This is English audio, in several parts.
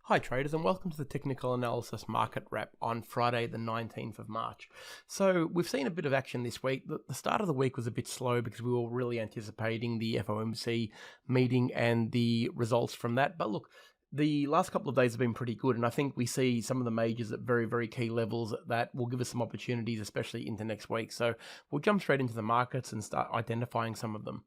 Hi traders, and welcome to the Technical Analysis Market Wrap on Friday the 19th of March. So we've seen a bit of action this week. The start of the week was a bit slow because we were really anticipating the FOMC meeting and the results from that. But look, the last couple of days have been pretty good, and I think we see some of the majors at very, very key levels that will give us some opportunities, especially into next week. So we'll jump straight into the markets and start identifying some of them.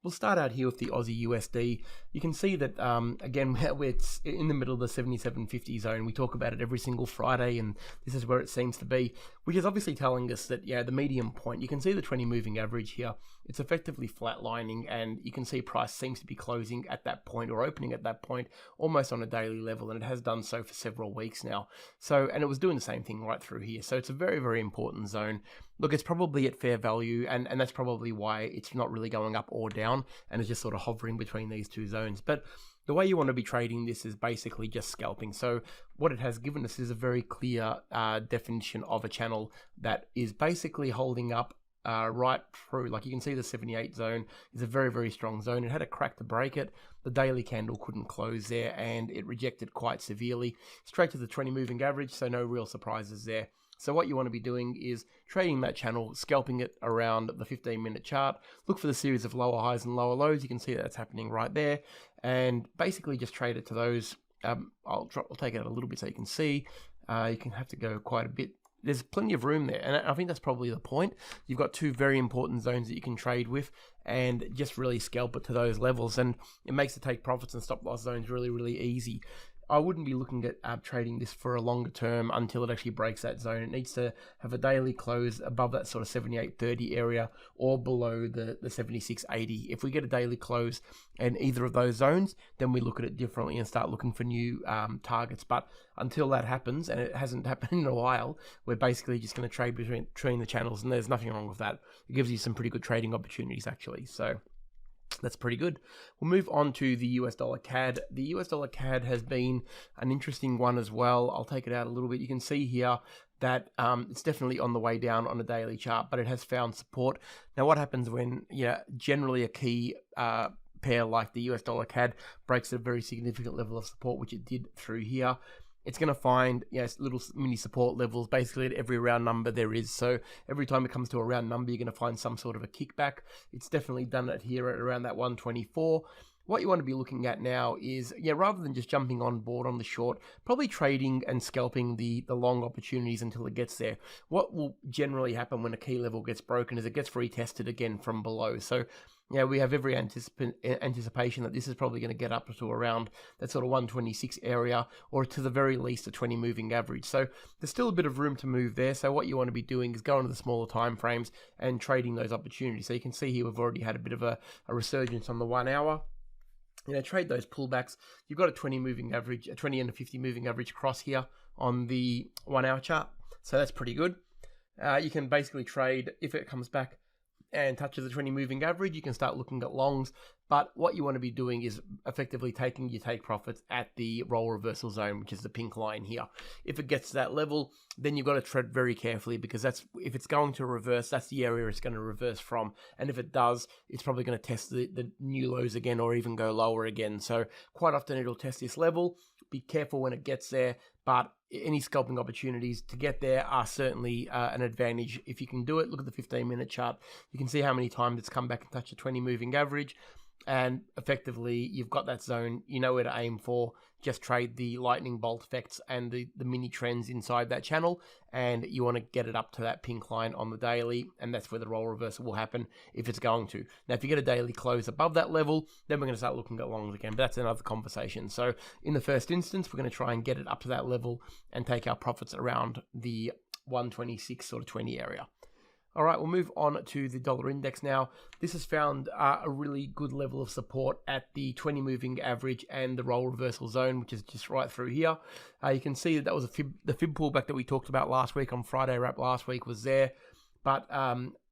We'll start out here with the Aussie USD. You can see that, again, it's in the middle of the 77.50 zone. We talk about it every single Friday, and this is where it seems to be, which is obviously telling us that, the medium point, you can see the 20 moving average here. It's effectively flatlining, and you can see price seems to be closing at that point or opening at that point almost on a daily level, and it has done so for several weeks now. So, and it was doing the same thing right through here. So it's a very, very important zone. Look, it's probably at fair value, and that's probably why it's not really going up or down, and it's just sort of hovering between these two zones. But the way you want to be trading this is basically just scalping. So what it has given us is a very clear definition of a channel that is basically holding up right through. Like you can see the 78 zone is a very, very strong zone. It had a crack to break it. The daily candle couldn't close there, and it rejected quite severely straight to the 20 moving average, so no real surprises there. So what you want to be doing is trading that channel, scalping it around the 15-minute chart. Look for the series of lower highs and lower lows. You can see that's happening right there. And basically just trade it to those. I'll take it out a little bit so you can see. You can have to go quite a bit. There's plenty of room there. And I think that's probably the point. You've got two very important zones that you can trade with and just really scalp it to those levels. And it makes the take profits and stop loss zones really, really easy. I wouldn't be looking at trading this for a longer term until it actually breaks that zone. It needs to have a daily close above that sort of 78.30 area or below the 76.80. If we get a daily close in either of those zones, then we look at it differently and start looking for new targets. But until that happens, and it hasn't happened in a while, we're basically just going to trade between the channels, and there's nothing wrong with that. It gives you some pretty good trading opportunities, actually. So that's pretty good. We'll move on to the US dollar CAD. The US dollar CAD has been an interesting one as well. I'll take it out a little bit. You can see here that it's definitely on the way down on a daily chart, but it has found support. Now, what happens when, generally a key pair like the US dollar CAD breaks a very significant level of support, which it did through here? It's going to find little mini support levels basically at every round number there is. So every time it comes to a round number, you're going to find some sort of a kickback. It's definitely done it here at around that 124. What you want to be looking at now is, rather than just jumping on board on the short, probably trading and scalping the long opportunities until it gets there. What will generally happen when a key level gets broken is it gets retested again from below. So we have every anticipation that this is probably going to get up to around that sort of 126 area, or to the very least a 20 moving average. So there's still a bit of room to move there. So what you want to be doing is going to the smaller time frames and trading those opportunities. So you can see here we've already had a bit of a resurgence on the 1 hour. Trade those pullbacks. You've got a 20 moving average, a 20 and a 50 moving average cross here on the 1 hour chart. So that's pretty good. You can basically trade if it comes back and touches the 20 moving average. You can start looking at longs, but what you want to be doing is effectively taking your take profits at the roll reversal zone, which is the pink line here. If it gets to that level, then you've got to tread very carefully, because if it's going to reverse, that's the area it's going to reverse from. And if it does, it's probably going to test the new lows again, or even go lower again. So quite often it'll test this level. Be careful when it gets there, but any scalping opportunities to get there are certainly an advantage. If you can do it, look at the 15-minute chart. You can see how many times it's come back and touched a 20 moving average. And effectively, you've got that zone. You know where to aim for. Just trade the lightning bolt effects and the mini trends inside that channel. And you want to get it up to that pink line on the daily. And that's where the roll reversal will happen if it's going to. Now, if you get a daily close above that level, then we're going to start looking at longs again. But that's another conversation. So in the first instance, we're going to try and get it up to that level and take our profits around the 126 sort of 20 area. All right, we'll move on to the dollar index now. This has found a really good level of support at the 20 moving average and the roll reversal zone, which is just right through here. You can see that was the fib pullback that we talked about last week on Friday wrap last week was there. But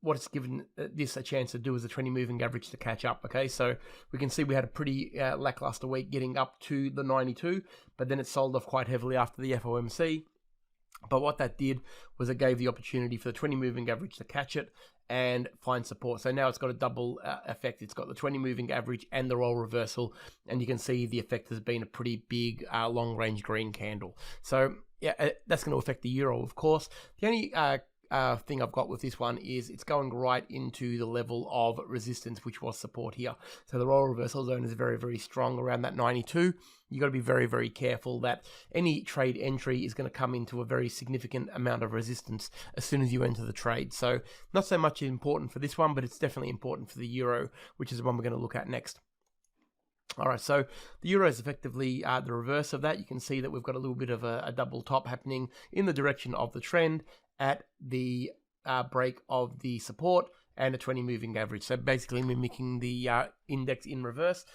what it's given this a chance to do is the 20 moving average to catch up. Okay, so we can see we had a pretty lackluster week getting up to the 92, but then it sold off quite heavily after the FOMC. But what that did was it gave the opportunity for the 20 moving average to catch it and find support. So now it's got a double effect. It's got the 20 moving average and the role reversal, and you can see the effect has been a pretty big long range green candle. So yeah, that's going to affect the euro, of course. The only thing I've got with this one is it's going right into the level of resistance, which was support here. So the role reversal zone is very, very strong around that 92. You got to be very, very careful that any trade entry is going to come into a very significant amount of resistance as soon as you enter the trade. So not so much important for this one, but it's definitely important for the euro, which is the one we're going to look at next. All right, so the euro is effectively the reverse of that. You can see that we've got a little bit of a double top happening in the direction of the trend at the break of the support and a 20 moving average. So basically mimicking the index in reverse.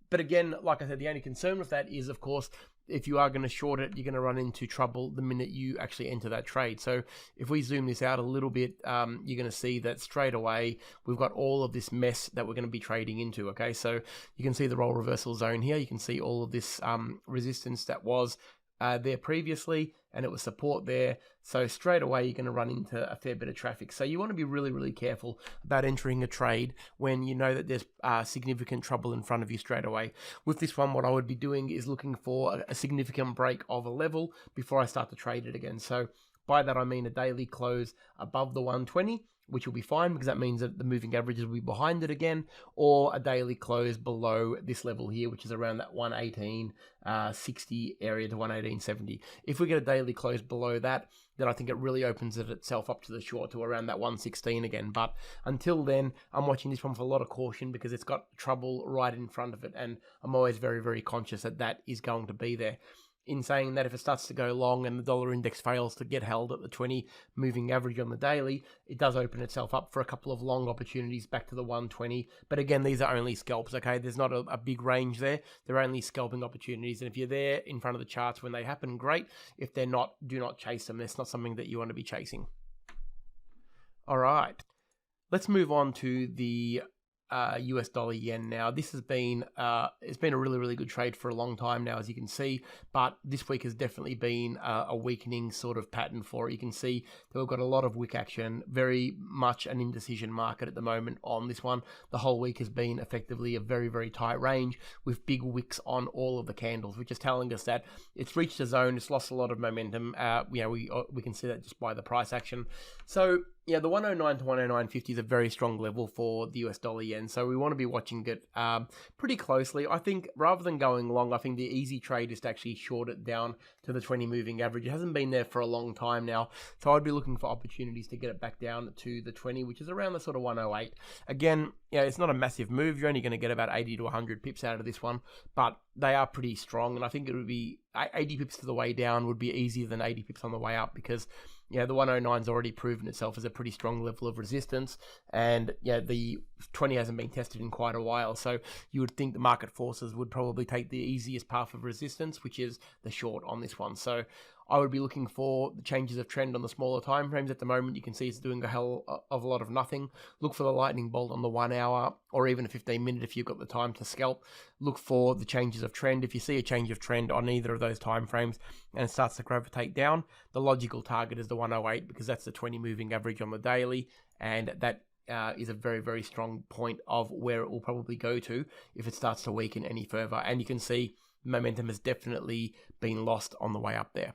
But again, like I said, the only concern with that is, of course, if you are going to short it, you're going to run into trouble the minute you actually enter that trade. So if we zoom this out a little bit, you're going to see that straight away we've got all of this mess that we're going to be trading into. Okay, so you can see the role reversal zone here. You can see all of this resistance that was there previously, and it was support there. So straight away you're going to run into a fair bit of traffic. So you want to be really, really careful about entering a trade when you know that there's significant trouble in front of you straight away. With this one, what I would be doing is looking for a significant break of a level before I start to trade it again. So by that I mean a daily close above the 120, which will be fine because that means that the moving averages will be behind it again, or a daily close below this level here, which is around that 118.60 area to 118.70. If we get a daily close below that, then I think it really opens it itself up to the short to around that 116 again. But until then, I'm watching this one for a lot of caution because it's got trouble right in front of it, and I'm always very, very conscious that that is going to be there. In saying that, if it starts to go long and the dollar index fails to get held at the 20 moving average on the daily, it does open itself up for a couple of long opportunities back to the 120. But again, these are only scalps, okay? There's not a big range there. They're only scalping opportunities. And if you're there in front of the charts when they happen, great. If they're not, do not chase them. It's not something that you want to be chasing. All right. Let's move on to the US dollar yen now. This has been it's been a really, really good trade for a long time now, as you can see, but this week has definitely been a weakening sort of pattern for it. You can see that we've got a lot of wick action, very much an indecision market at the moment on this one. The whole week has been effectively a very, very tight range with big wicks on all of the candles, which is telling us that it's reached a zone, it's lost a lot of momentum. We can see that just by the price action. So yeah, the 109 to 109.50 is a very strong level for the US dollar yen, so we want to be watching it pretty closely. I think rather than going long, I think the easy trade is to actually short it down to the 20 moving average. It hasn't been there for a long time now, so I'd be looking for opportunities to get it back down to the 20, which is around the sort of 108. Again, yeah, it's not a massive move. You're only going to get about 80 to 100 pips out of this one, but they are pretty strong, and I think it would be 80 pips to the way down would be easier than 80 pips on the way up because yeah, the 109's already proven itself as a pretty strong level of resistance, and yeah, the 20 hasn't been tested in quite a while, so you would think the market forces would probably take the easiest path of resistance, which is the short on this one. So I would be looking for the changes of trend on the smaller time frames. At the moment, you can see it's doing a hell of a lot of nothing. Look for the lightning bolt on the 1 hour or even a 15-minute if you've got the time to scalp. Look for the changes of trend. If you see a change of trend on either of those time frames and it starts to gravitate down, the logical target is the 108 because that's the 20 moving average on the daily, and that is a very, very strong point of where it will probably go to if it starts to weaken any further. And you can see momentum has definitely been lost on the way up there.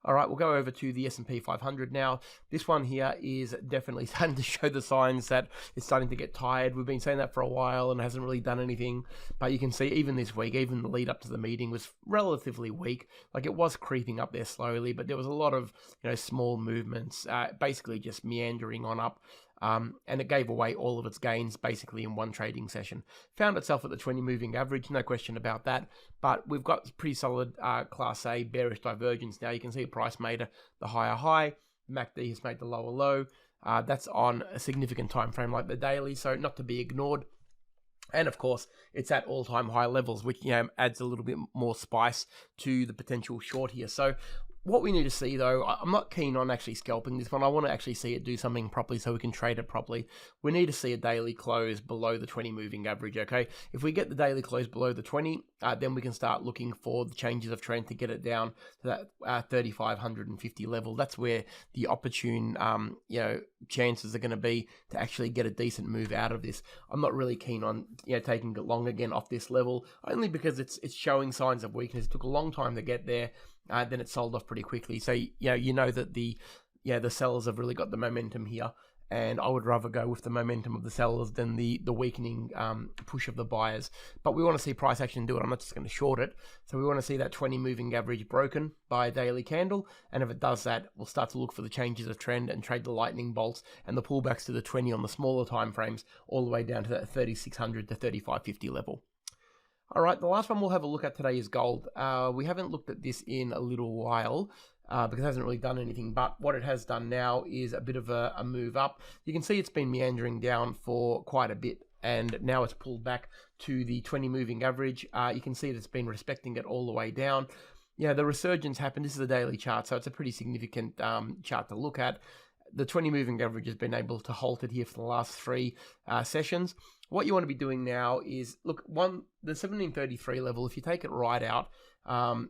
All right, we'll go over to the S&P 500 now. This one here is definitely starting to show the signs that it's starting to get tired. We've been saying that for a while and hasn't really done anything. But you can see even this week, even the lead up to the meeting was relatively weak. Like it was creeping up there slowly, but there was a lot of small movements, basically just meandering on up. And it gave away all of its gains basically in one trading session. Found itself at the 20 moving average, no question about that. But we've got pretty solid Class A bearish divergence now. You can see the price made the higher high. MACD has made the lower low. That's on a significant time frame like the daily, so not to be ignored. And of course, it's at all-time high levels, which adds a little bit more spice to the potential short here. So what we need to see, though, I'm not keen on actually scalping this one. I want to actually see it do something properly so we can trade it properly. We need to see a daily close below the 20 moving average, okay? If we get the daily close below the 20, then we can start looking for the changes of trend to get it down to that 3,550 level. That's where the opportune, chances are going to be to actually get a decent move out of this. I'm not really keen on, taking it long again off this level, only because it's showing signs of weakness. It took a long time to get there. Then it sold off pretty quickly. So you know that the sellers have really got the momentum here, and I would rather go with the momentum of the sellers than the weakening push of the buyers. But we want to see price action do it. I'm not just going to short it. So we want to see that 20 moving average broken by a daily candle, and if it does that, we'll start to look for the changes of trend and trade the lightning bolts and the pullbacks to the 20 on the smaller time frames, all the way down to that 3,600 to 3,550 level. All right, the last one we'll have a look at today is gold. We haven't looked at this in a little while because it hasn't really done anything, but what it has done now is a bit of a move up. You can see it's been meandering down for quite a bit, and now it's pulled back to the 20 moving average. You can see that it's been respecting it all the way down. The resurgence happened. This is a daily chart, so it's a pretty significant chart to look at. The 20 moving average has been able to halt it here for the last 3 sessions. What you want to be doing now is, look, the 1733 level, if you take it right out,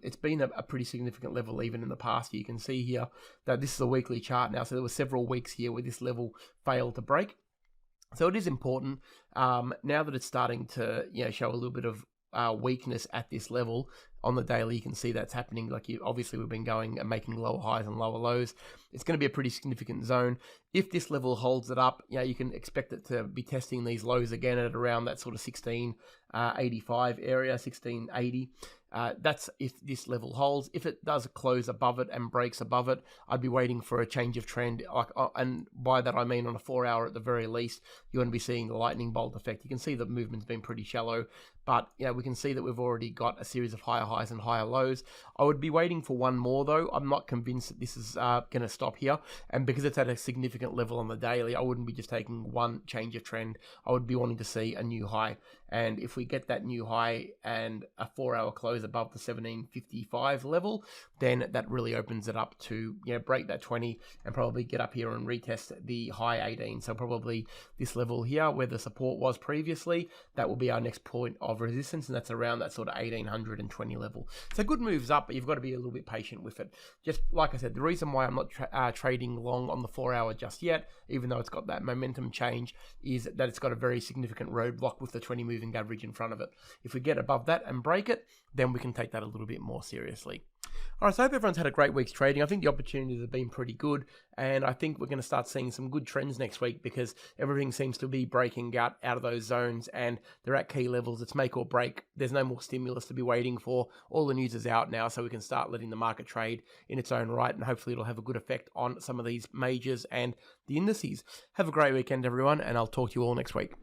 it's been a pretty significant level even in the past. You can see here that this is a weekly chart now, so there were several weeks here where this level failed to break. So it is important, now that it's starting to show a little bit of weakness at this level. On the daily, you can see that's happening. Obviously we've been going and making lower highs and lower lows. It's going to be a pretty significant zone. If this level holds it up, you can expect it to be testing these lows again at around that sort of 1685 area, 1680. That's if this level holds. If it does close above it and breaks above it, I'd be waiting for a change of trend. And by that I mean on a 4 hour at the very least, you want to be seeing the lightning bolt effect. You can see the movement's been pretty shallow, but we can see that we've already got a series of higher highs and higher lows. I would be waiting for one more though. I'm not convinced that this is going to stop here, and because it's at a significant level on the daily, I wouldn't be just taking one change of trend. I would be wanting to see a new high, and if we get that new high and a 4 hour close above the 1755 level, then that really opens it up to break that 20 and probably get up here and retest the high 18. So probably this level here where the support was previously, that will be our next point of resistance, and that's around that sort of 1820 level. So good moves up, but you've got to be a little bit patient with it. Just like I said, the reason why I'm not trading long on the 4 hour just yet, even though it's got that momentum change, is that it's got a very significant roadblock with the 20 moving average in front of it. If we get above that and break it, then we can take that a little bit more seriously. All right, so I hope everyone's had a great week's trading. I think the opportunities have been pretty good, and I think we're going to start seeing some good trends next week because everything seems to be breaking out of those zones, and they're at key levels. It's make or break. There's no more stimulus to be waiting for. All the news is out now, so we can start letting the market trade in its own right, and hopefully it'll have a good effect on some of these majors and the indices. Have a great weekend, everyone, and I'll talk to you all next week.